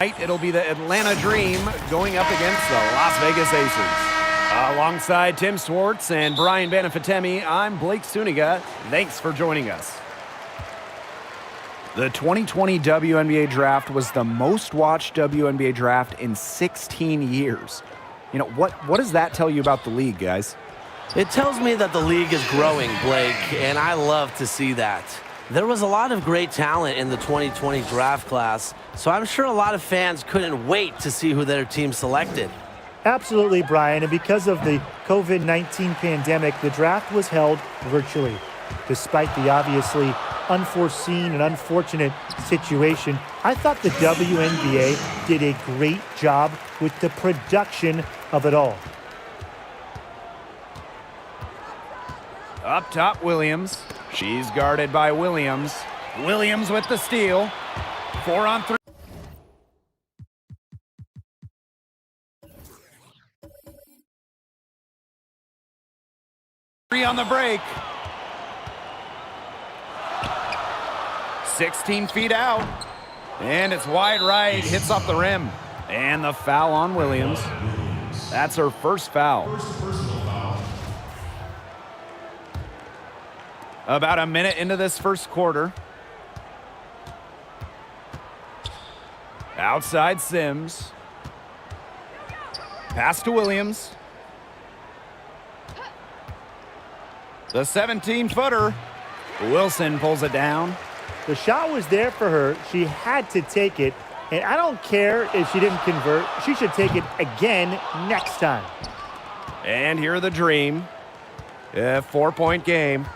It'll be the Atlanta Dream going up against the Las Vegas Aces. Alongside Tim Swartz and Brian Banafitemi, I'm Blake Suniga. Thanks for joining us. The 2020 WNBA draft was the most watched WNBA draft in 16 years. You know, what does that tell you about the league, guys? It tells me that the league is growing, Blake, and I love to see that. There was a lot of great talent in the 2020 draft class, so I'm sure a lot of fans couldn't wait to see who their team selected. Absolutely, Brian, and because of the COVID-19 pandemic, the draft was held virtually. Despite the obviously unforeseen and unfortunate situation, I thought the WNBA did a great job with the production of it all. Up top, Williams. She's guarded by Williams. Williams with the steal. 4-on-3. Three on the break. 16 feet out. And it's wide right. Hits off the rim. And the foul on Williams. That's her first foul. About a minute into this first quarter. Outside Sims. Pass to Williams. The 17-footer. Wilson pulls it down. The shot was there for her. She had to take it. And I don't care if she didn't convert. She should take it again next time. And here the Dream. A 4-point game.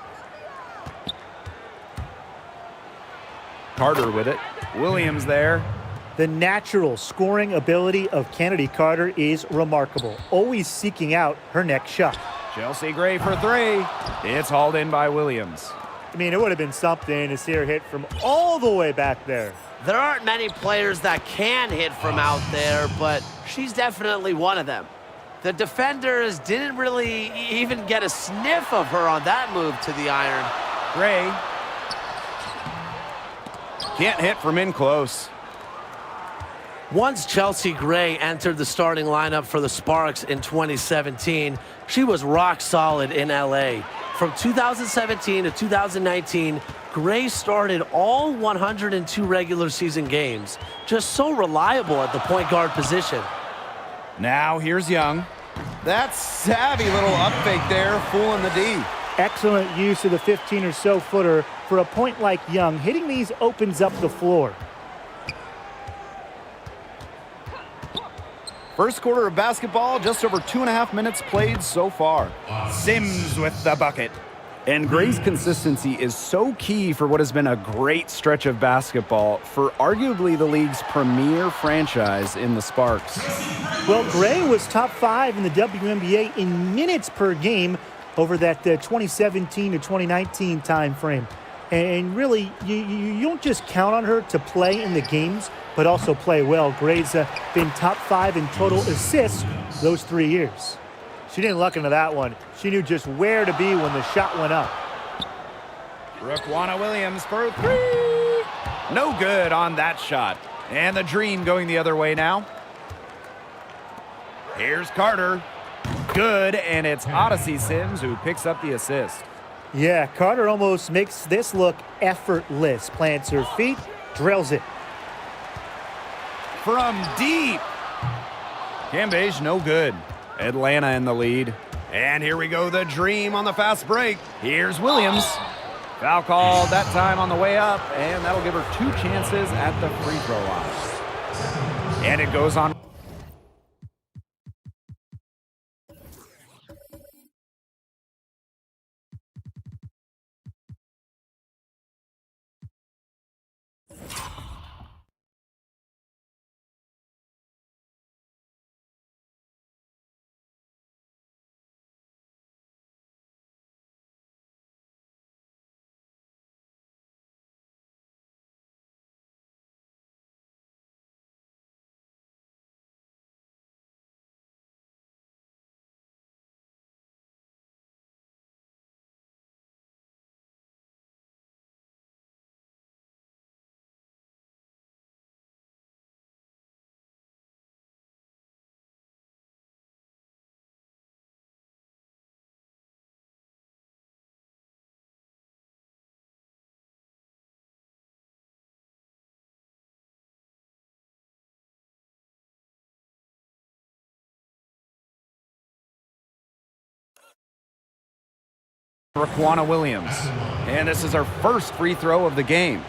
Carter with it. Williams there. The natural scoring ability of Kennedy Carter is remarkable, always seeking out her next shot. Chelsea Gray for three. It's hauled in by Williams. I mean, it would have been something to see her hit from all the way back there. There aren't many players that can hit from out there, but she's definitely one of them. The defenders didn't really even get a sniff of her on that move to the iron. Gray can't hit from in close. Once Chelsea Gray entered the starting lineup for the Sparks in 2017, she was rock solid in LA. From 2017 to 2019, Gray started all 102 regular season games. Just so reliable at the point guard position. Now here's Young. That savvy little up fake there, fooling the D. Excellent use of the 15 or so footer for a point like Young. Hitting these opens up the floor. First quarter of basketball, just over 2.5 minutes played so far. Sims with the bucket. And Gray's consistency is so key for what has been a great stretch of basketball for arguably the league's premier franchise in the Sparks. Well, Gray was top 5 in the WNBA in minutes per game over that 2017 to 2019 time frame. And really, you don't just count on her to play in the games, but also play well. Gray's been top 5 in total assists those 3 years. She didn't luck into that one. She knew just where to be when the shot went up. Raquana Williams for three. No good on that shot. And the Dream going the other way now. Here's Carter. Good, and it's Odyssey Sims who picks up the assist. Yeah, Carter almost makes this look effortless. Plants her feet, drills it. From deep. Cambage, no good. Atlanta in the lead. And here we go, the Dream on the fast break. Here's Williams. Foul called that time on the way up, and that'll give her 2 chances at the free throw line. And it goes on. Raquana Williams. And this is her first free throw of the game.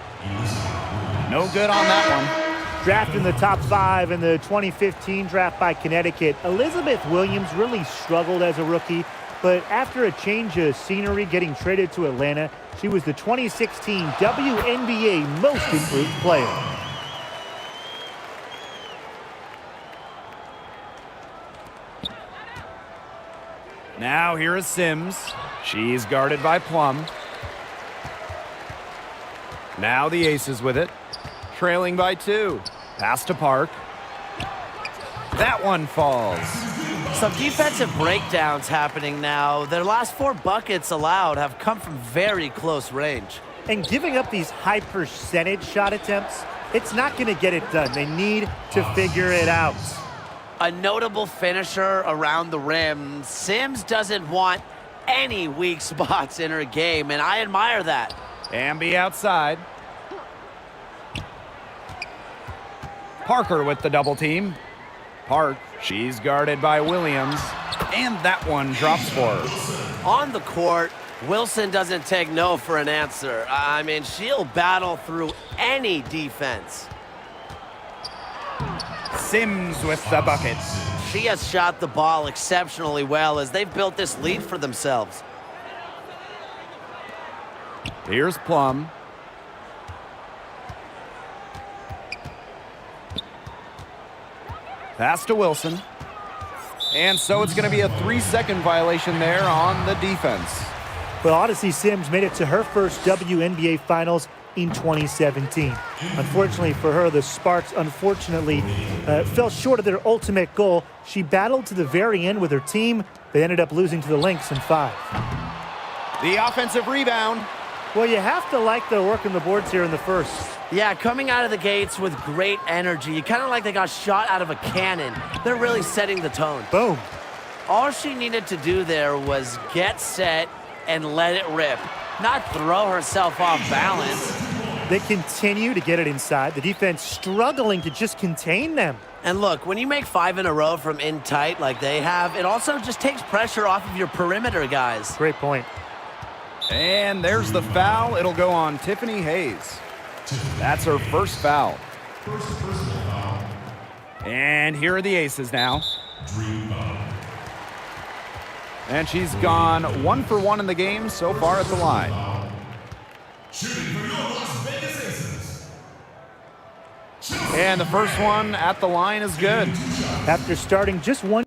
No good on that one. Drafted in the top 5 in the 2015 draft by Connecticut, Elizabeth Williams really struggled as a rookie, but after a change of scenery getting traded to Atlanta, she was the 2016 WNBA Most Improved Player. Now here is Sims. She's guarded by Plum. Now the Aces with it. Trailing by 2. Pass to Park. That one falls. Some defensive breakdowns happening now. Their last 4 buckets allowed have come from very close range. And giving up these high percentage shot attempts, it's not going to get it done. They need to figure it out. A notable finisher around the rim. Sims doesn't want any weak spots in her game, and I admire that. Amby outside. Parker with the double team. Park, she's guarded by Williams, and that one drops for her. On the court, Wilson doesn't take no for an answer. I mean, she'll battle through any defense. Sims with the bucket. She has shot the ball exceptionally well as they've built this lead for themselves. Here's Plum. Pass to Wilson. And so it's going to be a 3-second violation there on the defense. Well, Odyssey Sims made it to her first WNBA Finals in 2017. Unfortunately for her, the Sparks fell short of their ultimate goal. She battled to the very end with her team. They ended up losing to the Lynx in 5. The offensive rebound. Well, you have to like their work on the boards here in the first. Yeah, coming out of the gates with great energy. Kind of like they got shot out of a cannon. They're really setting the tone. Boom. All she needed to do there was get set and let it rip. Not throw herself off balance. They continue to get it inside. The defense struggling to just contain them. And look, when you make 5 in a row from in tight like they have, it also just takes pressure off of your perimeter guys. Great point. And there's the foul. It'll go on Tiffany Hayes. That's her first foul. And here are the Aces now. And she's gone 1 for 1 in the game so far at the line. And the first one at the line is good. After starting just one.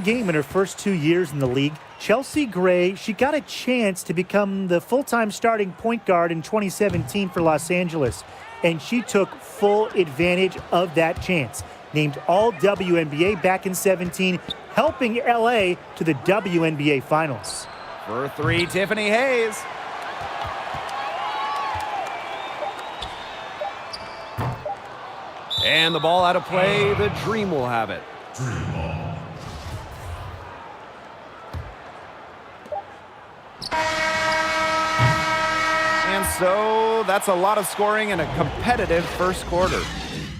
Game in her first 2 years in the league, Chelsea Gray, she got a chance to become the full-time starting point guard in 2017 for Los Angeles, and she took full advantage of that chance. Named All WNBA back in 17, helping LA to the WNBA Finals. For 3, Tiffany Hayes. And the ball out of play, the Dream will have it. And so that's a lot of scoring in a competitive first quarter.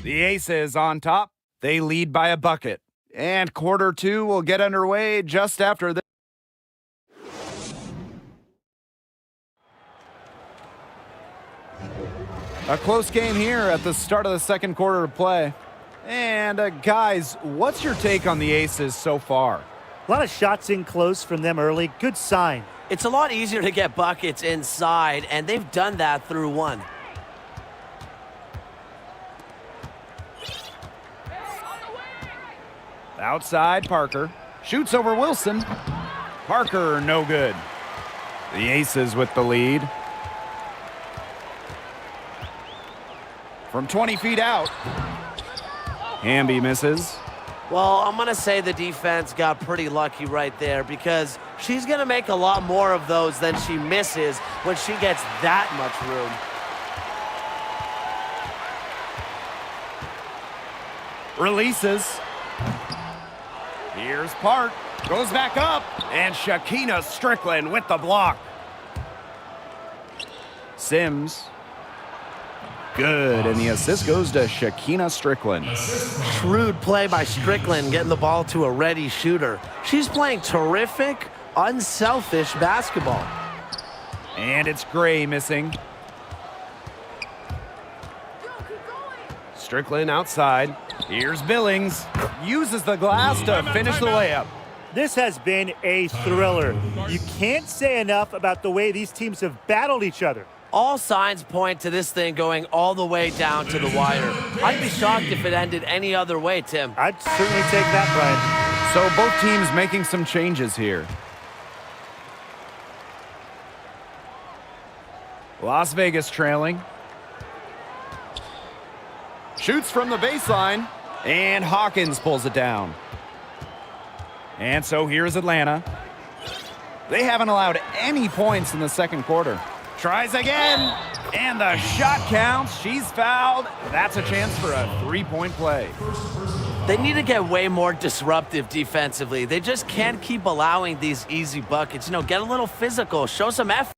The Aces on top. They lead by a bucket. And quarter 2 will get underway just after this. A close game here at the start of the second quarter of play. And guys, what's your take on the Aces so far? A lot of shots in close from them early. Good sign. It's a lot easier to get buckets inside, and they've done that through 1. Outside, Parker. Shoots over Wilson. Parker, no good. The Aces with the lead. From 20 feet out. Hamby misses. Well, I'm going to say the defense got pretty lucky right there because she's going to make a lot more of those than she misses when she gets that much room. Releases. Here's Park. Goes back up, and Shakina Strickland with the block. Sims. Good, and the assist goes to Shakina Strickland. Shrewd play by Strickland, getting the ball to a ready shooter. She's playing terrific, unselfish basketball. And it's Gray missing. Strickland outside. Here's Billings. Uses the glass to finish the layup. This has been a thriller. You can't say enough about the way these teams have battled each other. All signs point to this thing going all the way down to the wire. I'd be shocked if it ended any other way, Tim. I'd certainly take that, Brian. So both teams making some changes here. Las Vegas trailing. Shoots from the baseline, and Hawkins pulls it down. And so here's Atlanta. They haven't allowed any points in the second quarter. Tries again, and the shot counts. She's fouled. That's a chance for a three-point play. They need to get way more disruptive defensively. They just can't keep allowing these easy buckets. Get a little physical, show some effort.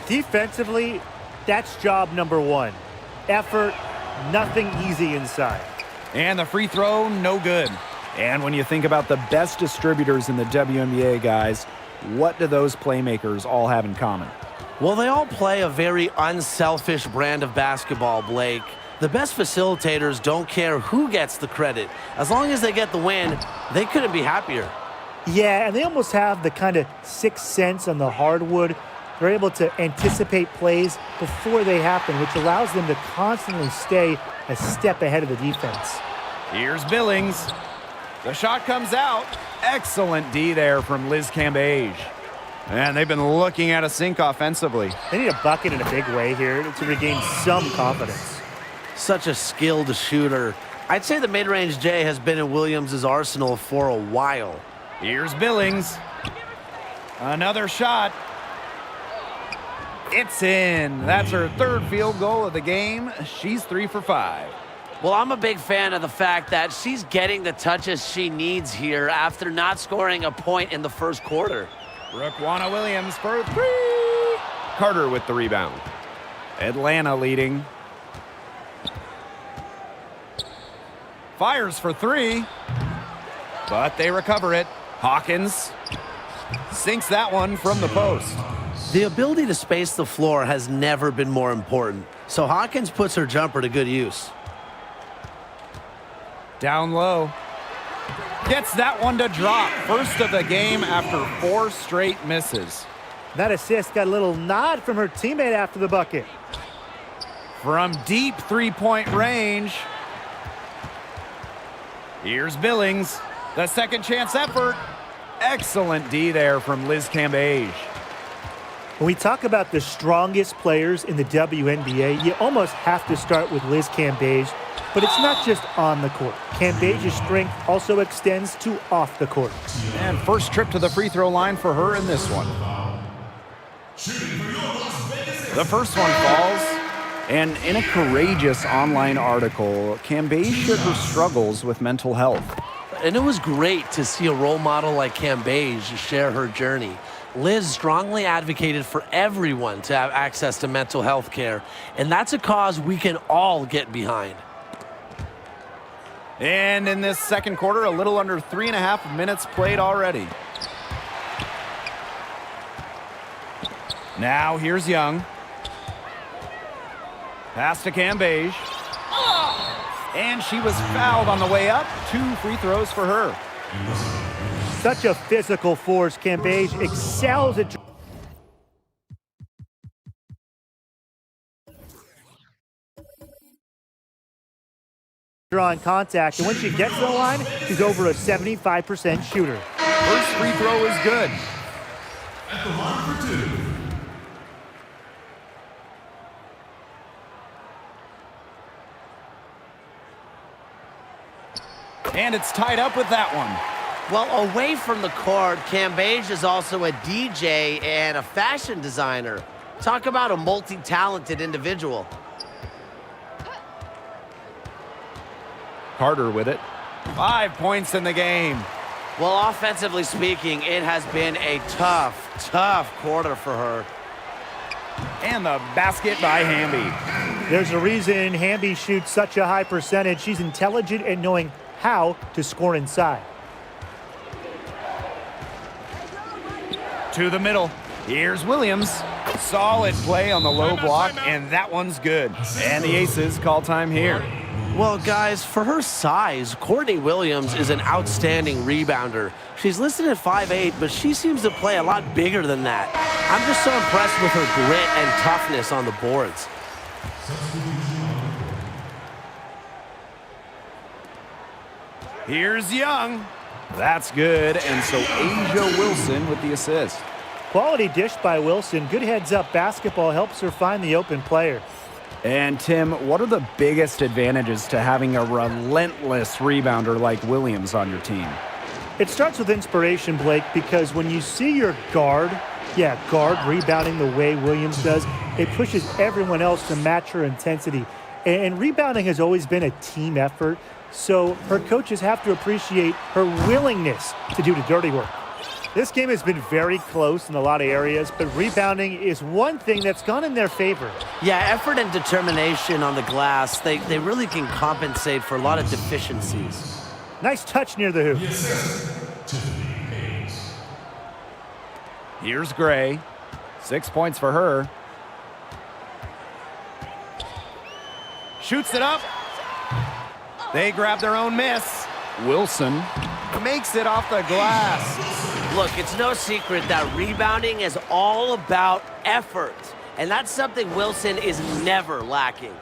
Defensively, that's job number one. Effort, nothing easy inside. And the free throw, no good. And when you think about the best distributors in the WNBA, guys, what do those playmakers all have in common? Well, they all play a very unselfish brand of basketball, Blake. The best facilitators don't care who gets the credit. As long as they get the win, they couldn't be happier. Yeah, and they almost have the kind of sixth sense on the hardwood. They're able to anticipate plays before they happen, which allows them to constantly stay a step ahead of the defense. Here's Billings. The shot comes out. Excellent D there from Liz Cambage. And they've been looking at a sink offensively. They need a bucket in a big way here to regain some confidence. Such a skilled shooter. I'd say the mid-range J has been in Williams' arsenal for a while. Here's Billings. Another shot. It's in. That's her third field goal of the game. She's 3 for 5. Well, I'm a big fan of the fact that she's getting the touches she needs here after not scoring a point in the first quarter. Raquana Williams for 3. Carter with the rebound. Atlanta leading. Fires for 3. but they recover it. Hawkins sinks that one from the post. The ability to space the floor has never been more important, so Hawkins puts her jumper to good use. Down low. Gets that one to drop. First of the game after 4 straight misses. That assist got a little nod from her teammate after the bucket. From deep three-point range. Here's Billings. The second chance effort. Excellent D there from Liz Cambage. When we talk about the strongest players in the WNBA, you almost have to start with Liz Cambage. But it's not just on the court. Cambage's strength also extends to off the court. And first trip to the free throw line for her in this one. The first one falls. And in a courageous online article, Cambage shared her struggles with mental health. And it was great to see a role model like Cambage share her journey. Liz strongly advocated for everyone to have access to mental health care, and that's a cause we can all get behind. And in this second quarter, a little under 3.5 minutes played already. Now here's Young. Pass to Cambage. And she was fouled on the way up. 2 free throws for her. Such a physical force. Cambage excels at drawing contact, and when she gets to the line, she's over a 75% shooter. First free throw is good. At the line for 2. And it's tied up with that one. Well, away from the court, Cambage is also a DJ and a fashion designer. Talk about a multi-talented individual. Carter with it. 5 points in the game. Well, offensively speaking, it has been a tough quarter for her. And the basket by Hamby. There's a reason Hamby shoots such a high percentage. She's intelligent at knowing how to score inside. To the middle. Here's Williams. Solid play on the low block, and that one's good. And the Aces call time here. Well, guys, for her size, Courtney Williams is an outstanding rebounder. She's listed at 5'8", but she seems to play a lot bigger than that. I'm just so impressed with her grit and toughness on the boards. Here's Young. That's good, and so Asia Wilson with the assist. Quality dish by Wilson. Good heads-up basketball helps her find the open player. And Tim, what are the biggest advantages to having a relentless rebounder like Williams on your team? It starts with inspiration, Blake, because when you see your guard rebounding the way Williams does, it pushes everyone else to match her intensity. And rebounding has always been a team effort, so her coaches have to appreciate her willingness to do the dirty work. This game has been very close in a lot of areas, but rebounding is one thing that's gone in their favor. Yeah, effort and determination on the glass, they really can compensate for a lot of deficiencies. Nice touch near the hoop. Here's Gray. 6 points for her. Shoots it up. They grab their own miss. Wilson makes it off the glass. Look, it's no secret that rebounding is all about effort, and that's something Wilson is never lacking.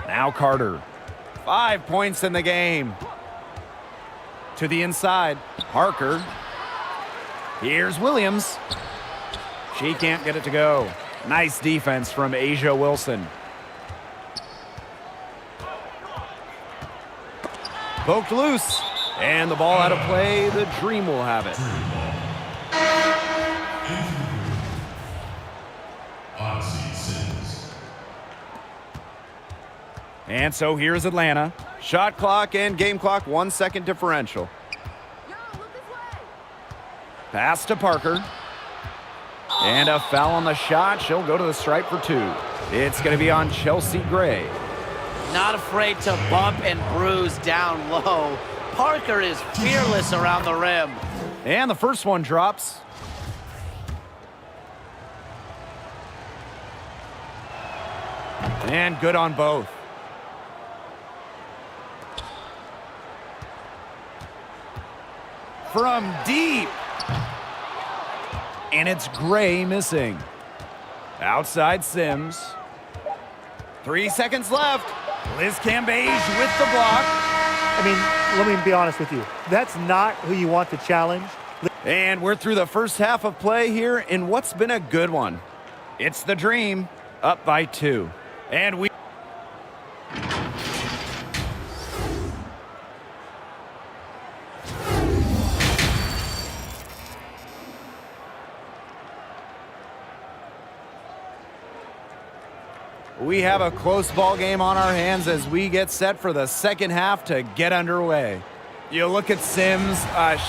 Now Carter. 5 points in the game. To the inside. Parker. Here's Williams. She can't get it to go. Nice defense from Asia Wilson. Poked loose. And the ball out of play. The Dream will have it. And so here's Atlanta. Shot clock and game clock, 1 second differential. Pass to Parker. And a foul on the shot. She'll go to the stripe for 2. It's going to be on Chelsea Gray. Not afraid to bump and bruise down low. Parker is fearless around the rim. And the first one drops. And good on both. From deep. And it's Gray missing. Outside Sims. 3 seconds left. Liz Cambage with the block. I mean, let me be honest with you. That's not who you want to challenge. And we're through the first half of play here in what's been a good one. It's the Dream, up by 2. And we have a close ball game on our hands as we get set for the second half to get underway. You look at Sims,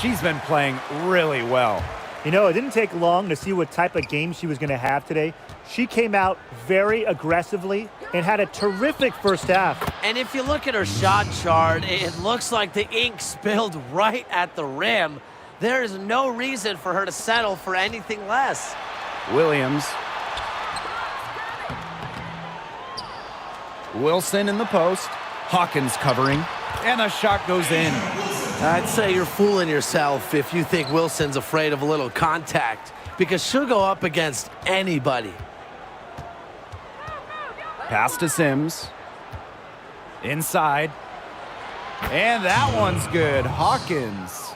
she's been playing really well. You know, it didn't take long to see what type of game she was going to have today. She came out very aggressively and had a terrific first half. And if you look at her shot chart, it looks like the ink spilled right at the rim. There is no reason for her to settle for anything less. Williams. Wilson in the post. Hawkins covering. And the shot goes in. I'd say you're fooling yourself if you think Wilson's afraid of a little contact, because she'll go up against anybody. Pass to Sims. Inside. And that one's good. Hawkins.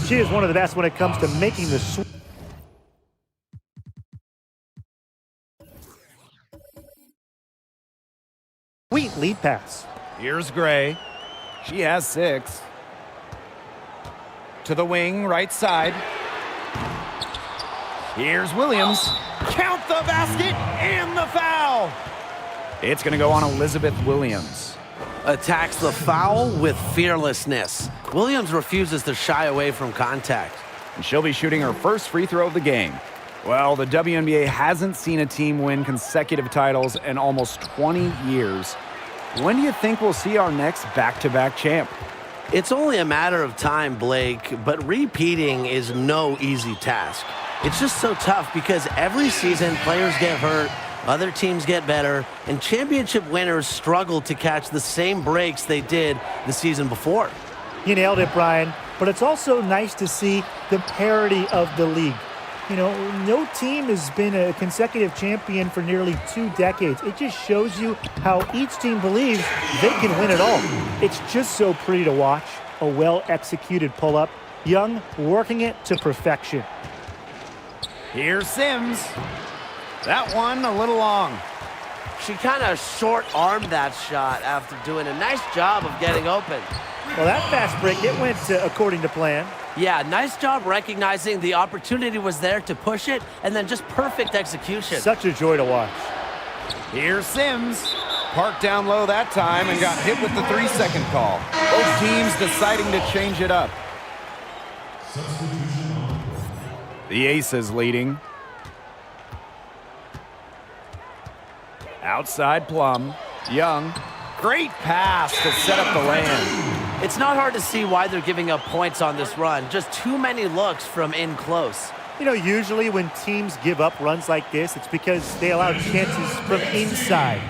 She is one of the best when it comes to making the switch. Sweet lead pass. Here's Gray. She has 6. To the wing, right side. Here's Williams. Count the basket and the foul. It's going to go on Elizabeth Williams. Attacks the foul with fearlessness. Williams refuses to shy away from contact. And she'll be shooting her first free throw of the game. Well, the WNBA hasn't seen a team win consecutive titles in almost 20 years. When do you think we'll see our next back-to-back champ? It's only a matter of time, Blake, but repeating is no easy task. It's just so tough because every season players get hurt, other teams get better, and championship winners struggle to catch the same breaks they did the season before. You nailed it, Brian. But it's also nice to see the parity of the league. You know, no team has been a consecutive champion for nearly 2 decades. It just shows you how each team believes they can win it all. It's just so pretty to watch. A well-executed pull-up. Young working it to perfection. Here's Sims. That one a little long. She kind of short-armed that shot after doing a nice job of getting open. Well, that fast break, it went according to plan. Yeah, nice job recognizing the opportunity was there to push it, and then just perfect execution. Such a joy to watch. Here's Sims. Parked down low that time and got hit with the 3-second call. Both teams deciding to change it up. The Aces leading. Outside Plum. Young. Great pass to set up the land. It's not hard to see why they're giving up points on this run. Just too many looks from in close. You know, usually when teams give up runs like this, it's because they allow chances from inside.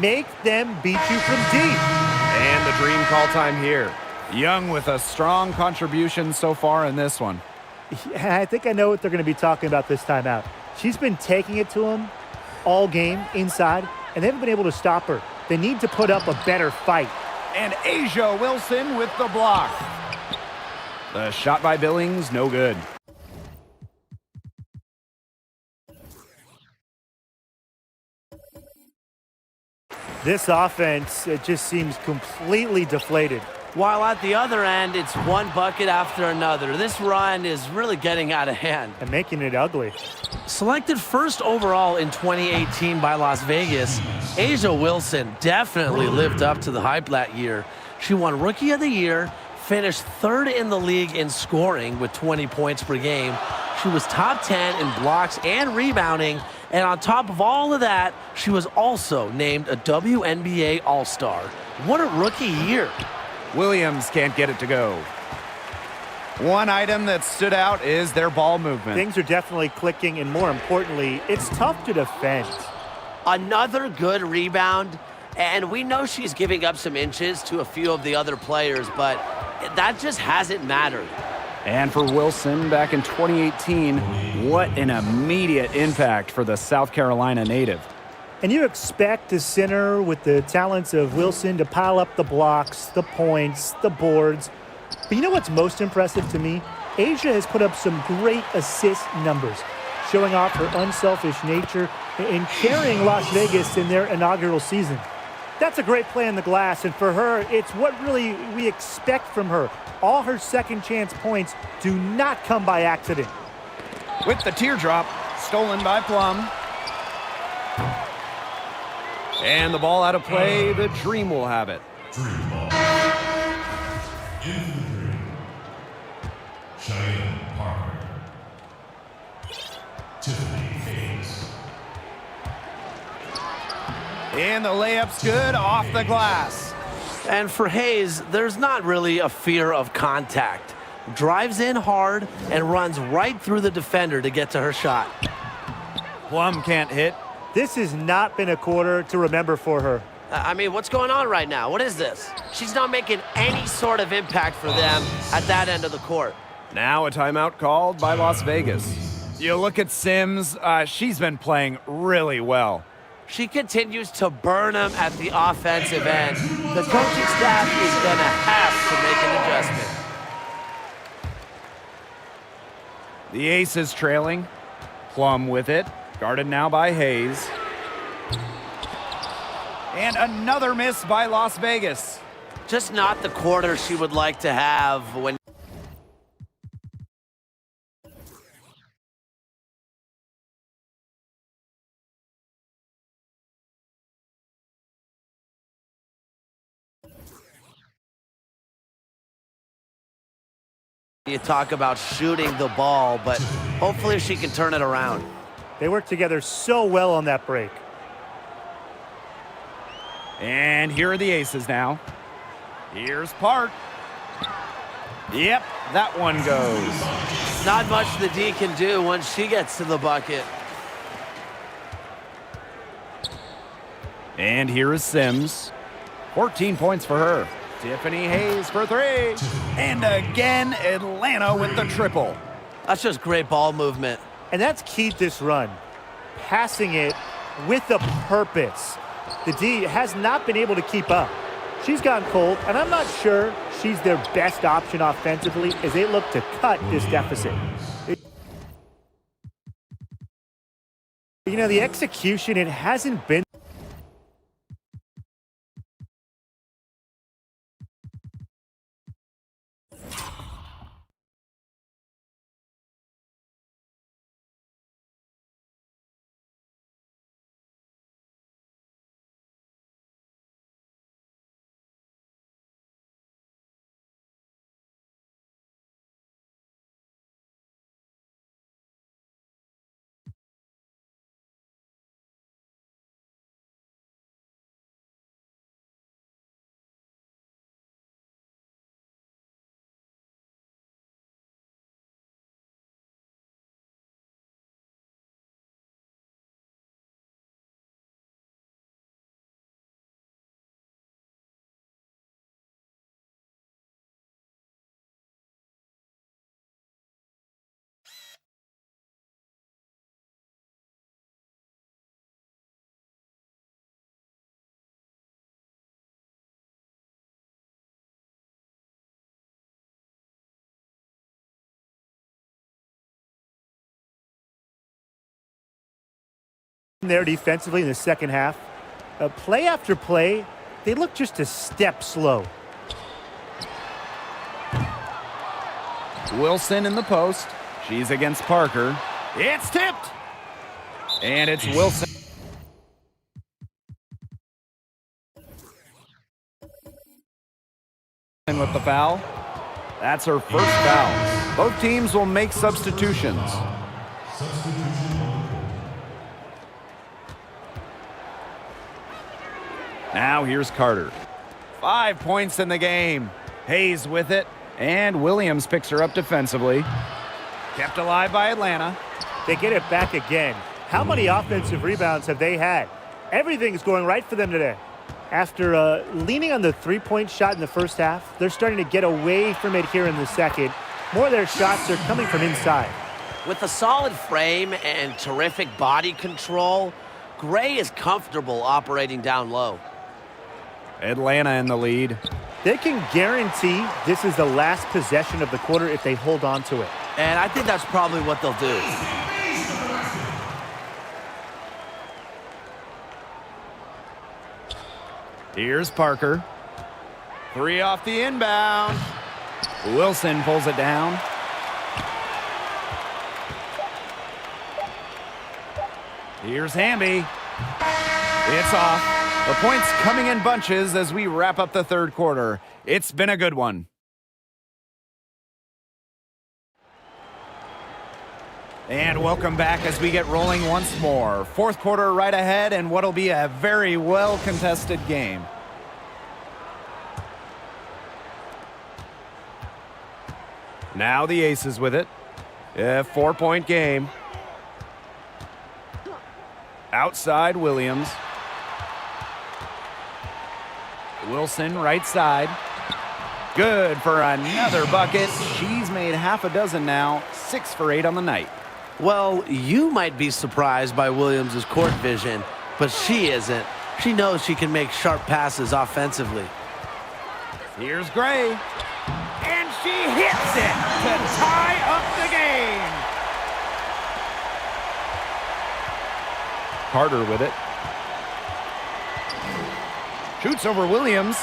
Make them beat you from deep. And the Dream call time here. Young with a strong contribution so far in this one. I think I know what they're going to be talking about this time out. She's been taking it to them all game inside, and they haven't been able to stop her. They need to put up a better fight. And Asia Wilson with the block. The shot by Billings, no good. This offense, it just seems completely deflated. While at the other end, it's one bucket after another. This run is really getting out of hand. And making it ugly. Selected first overall in 2018 by Las Vegas, Asia Wilson definitely lived up to the hype that year. She won Rookie of the Year, finished 3rd in the league in scoring with 20 points per game, She was top 10 in blocks and rebounding. And on top of all of that, she was also named a WNBA All-Star. What a rookie year. Williams can't get it to go. One item that stood out is their ball movement. Things are definitely clicking, and more importantly, it's tough to defend. Another good rebound, and we know she's giving up some inches to a few of the other players, but that just hasn't mattered. And for Wilson, back in 2018, what an immediate impact for the South Carolina native. And you expect a center with the talents of Wilson to pile up the blocks, the points, the boards. But you know what's most impressive to me? Asia has put up some great assist numbers, showing off her unselfish nature and carrying Las Vegas in their inaugural season. That's a great play in the glass, and for her, it's what really we expect from her. All her second chance points do not come by accident. With the teardrop, stolen by Plum. And the ball out of play, the Dream will have it. Dream ball. Into the Dream. Cheyenne Parker. Tiffany Hayes. And the layup's good off the glass. And for Hayes, there's not really a fear of contact. Drives in hard and runs right through the defender to get to her shot. Plum can't hit. This has not been a quarter to remember for her. I mean, what's going on right now? What is this? She's not making any sort of impact for them at that end of the court. Now a timeout called by Las Vegas. You look at Sims, she's been playing really well. She continues to burn them at the offensive end. The coaching staff is going to have to make an adjustment. The ace is trailing. Plum with it. Guarded now by Hayes. And another miss by Las Vegas. Just not the quarter she would like to have when... You talk about shooting the ball, but hopefully she can turn it around. They work together so well on that break. And here are the aces now. Here's Park. Yep, that one goes. Not much the D can do once she gets to the bucket. And here is Sims. 14 points for her. Tiffany Hayes for three. And again, Atlanta with the triple. That's just great ball movement. And that's keyed this run. Passing it with a purpose. The D has not been able to keep up. She's gotten cold, and I'm not sure she's their best option offensively as they look to cut this deficit. You know, the execution, it hasn't been there defensively in the second half. Play after play, they look just a step slow. Wilson in the post. She's against Parker. It's tipped. And it's Wilson. With the foul. That's her first foul. Both teams will make substitutions. Now here's Carter. 5 points in the game. Hayes with it, and Williams picks her up defensively. Kept alive by Atlanta. They get it back again. How many offensive rebounds have they had? Everything's going right for them today. After leaning on the three-point shot in the first half, they're starting to get away from it here in the second. More of their shots are coming from inside. With a solid frame and terrific body control, Gray is comfortable operating down low. Atlanta in the lead. They can guarantee this is the last possession of the quarter if they hold on to it. And I think that's probably what they'll do. Here's Parker. 3 off the inbound. Wilson pulls it down. Here's Hamby. It's off. The points coming in bunches as we wrap up the third quarter. It's been a good one. And welcome back as we get rolling once more. Fourth quarter right ahead and what'll be a very well-contested game. Now the Aces with it. A 4-point game. Outside Williams. Wilson right side. Good for another bucket. She's made half a dozen now. 6 for 8 on the night. Well, you might be surprised by Williams' court vision, but she isn't. She knows she can make sharp passes offensively. Here's Gray. And she hits it to tie up the game. Carter with it. Shoots over Williams.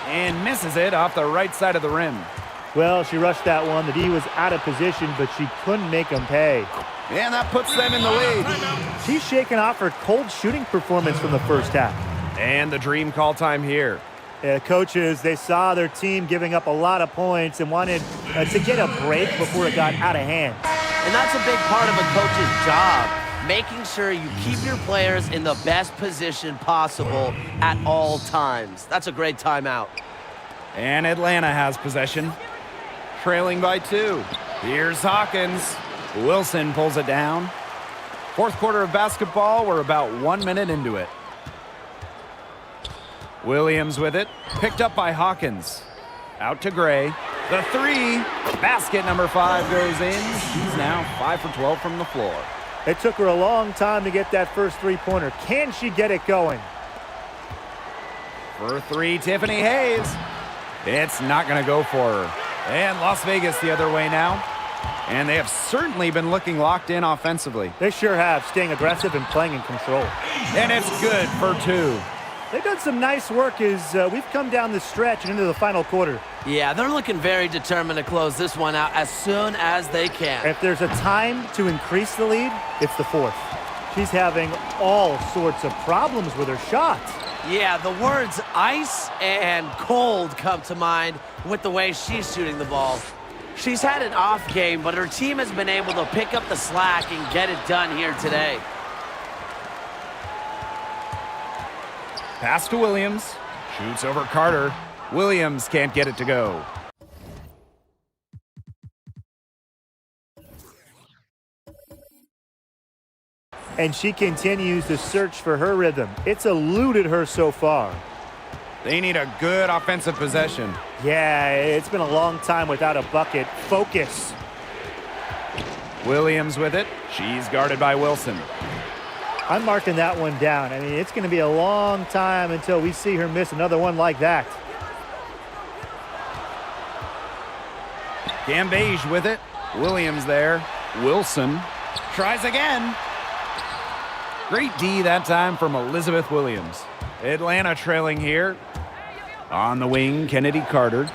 And misses it off the right side of the rim. Well, she rushed that one. The D was out of position, but she couldn't make them pay. And that puts them in the lead. She's shaking off her cold shooting performance from the first half. And the dream call time here. Coaches, they saw their team giving up a lot of points and wanted to get a break before it got out of hand. And that's a big part of a coach's job, making sure you keep your players in the best position possible at all times. That's a great timeout. And Atlanta has possession. Trailing by 2. Here's Hawkins. Wilson pulls it down. Fourth quarter of basketball. We're about 1 minute into it. Williams with it. Picked up by Hawkins. Out to Gray. The 3. Basket number 5 goes in. She's now 5 for 12 from the floor. It took her a long time to get that first three-pointer. Can she get it going? For 3, Tiffany Hayes. It's not going to go for her. And Las Vegas the other way now. And they have certainly been looking locked in offensively. They sure have, staying aggressive and playing in control. And it's good for 2. They've done some nice work as we've come down the stretch and into the final quarter. Yeah, they're looking very determined to close this one out as soon as they can. If there's a time to increase the lead, it's the fourth. She's having all sorts of problems with her shots. Yeah, the words ice and cold come to mind with the way she's shooting the ball. She's had an off game, but her team has been able to pick up the slack and get it done here today. Pass to Williams. Shoots over Carter. Williams can't get it to go. And she continues to search for her rhythm. It's eluded her so far. They need a good offensive possession. Yeah, it's been a long time without a bucket. Focus. Williams with it. She's guarded by Wilson. I'm marking that one down. I mean, it's going to be a long time until we see her miss another one like that. Gambage with it. Williams there. Wilson tries again. Great D that time from Elizabeth Williams. Atlanta trailing here. On the wing, Kennedy Carter.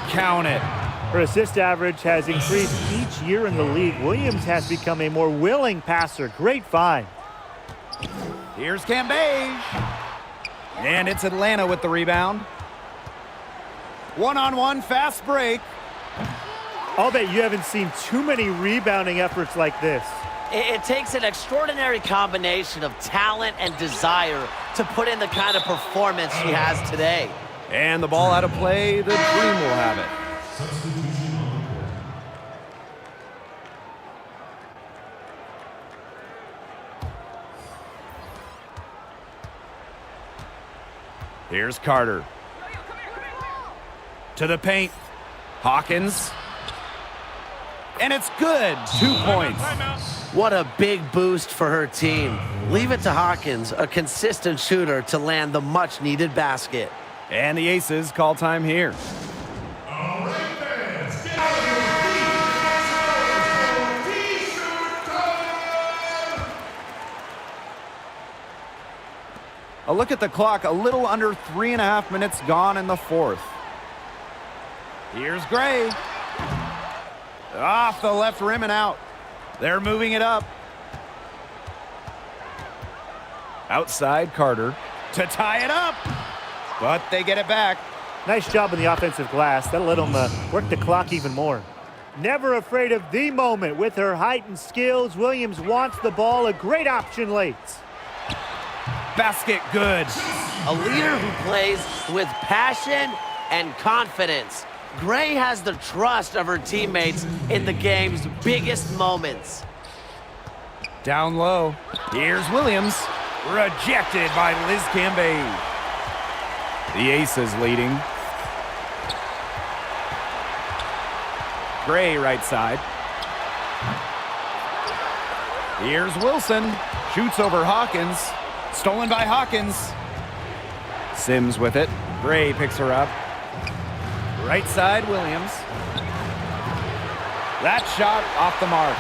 Count it. Her assist average has increased each year in the league. Williams has become a more willing passer. Great find. Here's Cambage. And it's Atlanta with the rebound. One-on-one fast break. I'll bet you haven't seen too many rebounding efforts like this. It takes an extraordinary combination of talent and desire to put in the kind of performance she has today. And the ball out of play, the Dream will have it. Substitution on the court. Here's Carter. To the paint. Hawkins. And it's good. 2 points. What a big boost for her team. Leave it to Hawkins, a consistent shooter, to land the much-needed basket. And the Aces call time here. All right, fans, get out of your seats. T-shirt time! A look at the clock. A little under 3.5 minutes gone in the fourth. Here's Gray. Off the left rim and out. They're moving it up. Outside Carter to tie it up. But they get it back. Nice job on the offensive glass. That'll let them work the clock even more. Never afraid of the moment. With her height and skills, Williams wants the ball. A great option late. Basket good. A leader who plays with passion and confidence. Gray has the trust of her teammates in the game's biggest moments. Down low. Here's Williams. Rejected by Liz Cambage. The Aces leading. Gray right side. Here's Wilson. Shoots over Hawkins. Stolen by Hawkins. Sims with it. Gray picks her up. Right side, Williams. That shot off the mark.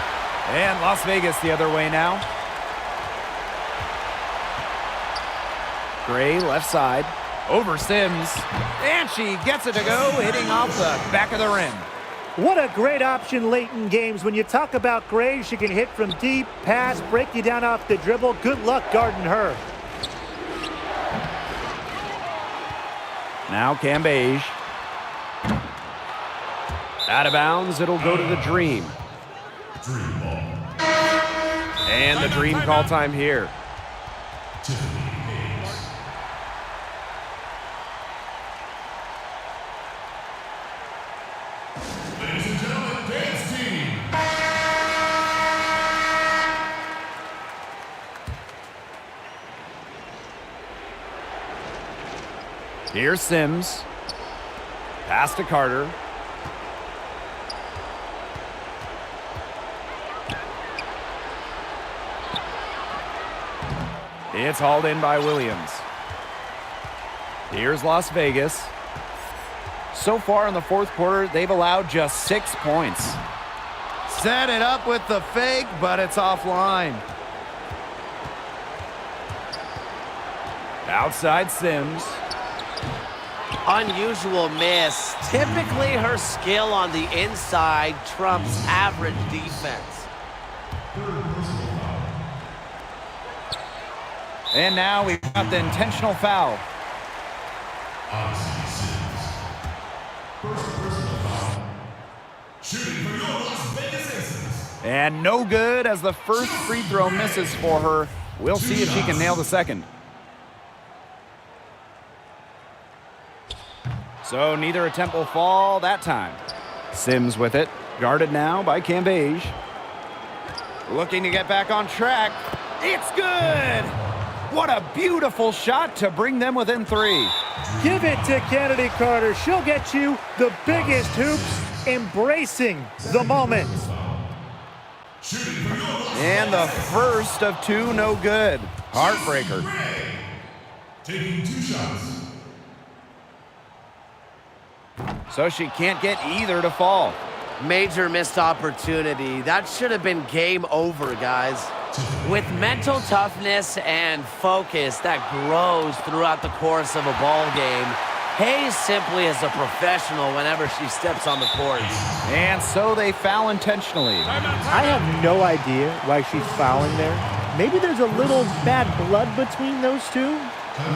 And Las Vegas the other way now. Gray left side. Over Sims. And she gets it to go, hitting off the back of the rim. What a great option late in games. When you talk about Gray, she can hit from deep, pass, break you down off the dribble. Good luck guarding her. Now Cambage. Out of bounds, it'll go to the Dream. Dream ball. And the Dream call time here. Tiffany Hayes. Ladies and gentlemen, dance team. Here's Sims. Pass to Carter. It's hauled in by Williams. Here's Las Vegas. So far in the fourth quarter, they've allowed just 6 points. Set it up with the fake, but it's offline. Outside Sims. Unusual miss. Typically her skill on the inside trumps average defense. Third personal foul. And now we've got the intentional foul. Odyssey Sims. First personal foul. Shooting for your Las Vegas Aces. And no good as the first free throw misses for her. We'll see if she can nail the second. So neither attempt will fall that time. Sims with it. Guarded now by Cambage. Looking to get back on track. It's good! What a beautiful shot to bring them within 3. Give it to Kennedy Carter. She'll get you the biggest hoops, embracing the moment. Shooting for your Las And the first of 2 no good. Heartbreaker. Gray. Taking 2 shots. So she can't get either to fall. Major missed opportunity. That should have been game over, guys. With mental toughness and focus that grows throughout the course of a ball game, Hayes simply is a professional whenever she steps on the court. And so they foul intentionally. I have no idea why she's fouling there. Maybe there's a little bad blood between those two.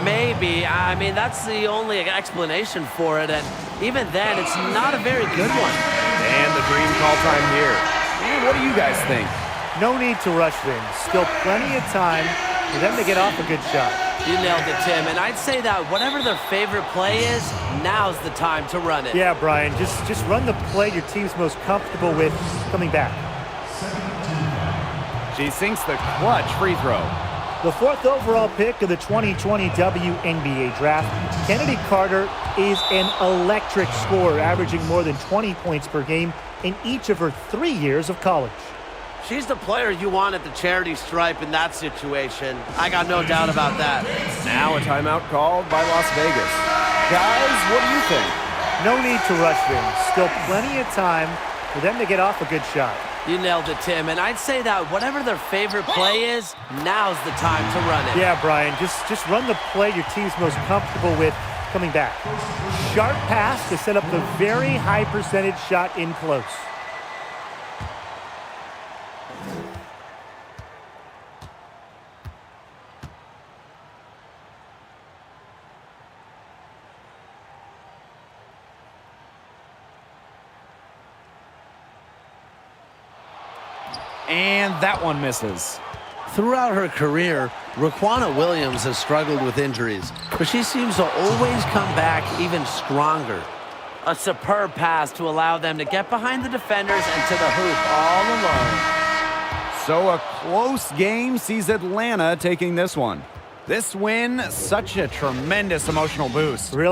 Maybe. I mean, that's the only explanation for it, and even then, it's not a very good one. And the dream call time here. And what do you guys think? No need to rush things. Still plenty of time for them to get off a good shot. You nailed it, Tim, and I'd say that whatever their favorite play is, now's the time to run it. Yeah, Brian, just run the play your team's most comfortable with coming back. She sinks the clutch free throw. The 4th overall pick of the 2020 WNBA draft, Kennedy Carter is an electric scorer, averaging more than 20 points per game in each of her 3 years of college. She's the player you want at the charity stripe in that situation. I got no doubt about that. Now a timeout called by Las Vegas. Guys, what do you think? No need to rush things. Still plenty of time for them to get off a good shot. You nailed it, Tim, and I'd say that whatever their favorite play is, now's the time to run it. Yeah, Brian, just run the play your team's most comfortable with coming back. Sharp pass to set up the very high percentage shot in close. And that one misses. Throughout her career, Raquana Williams has struggled with injuries, but she seems to always come back even stronger. A superb pass to allow them to get behind the defenders and to the hoop all alone. So a close game sees Atlanta taking this one. This win, such a tremendous emotional boost. Really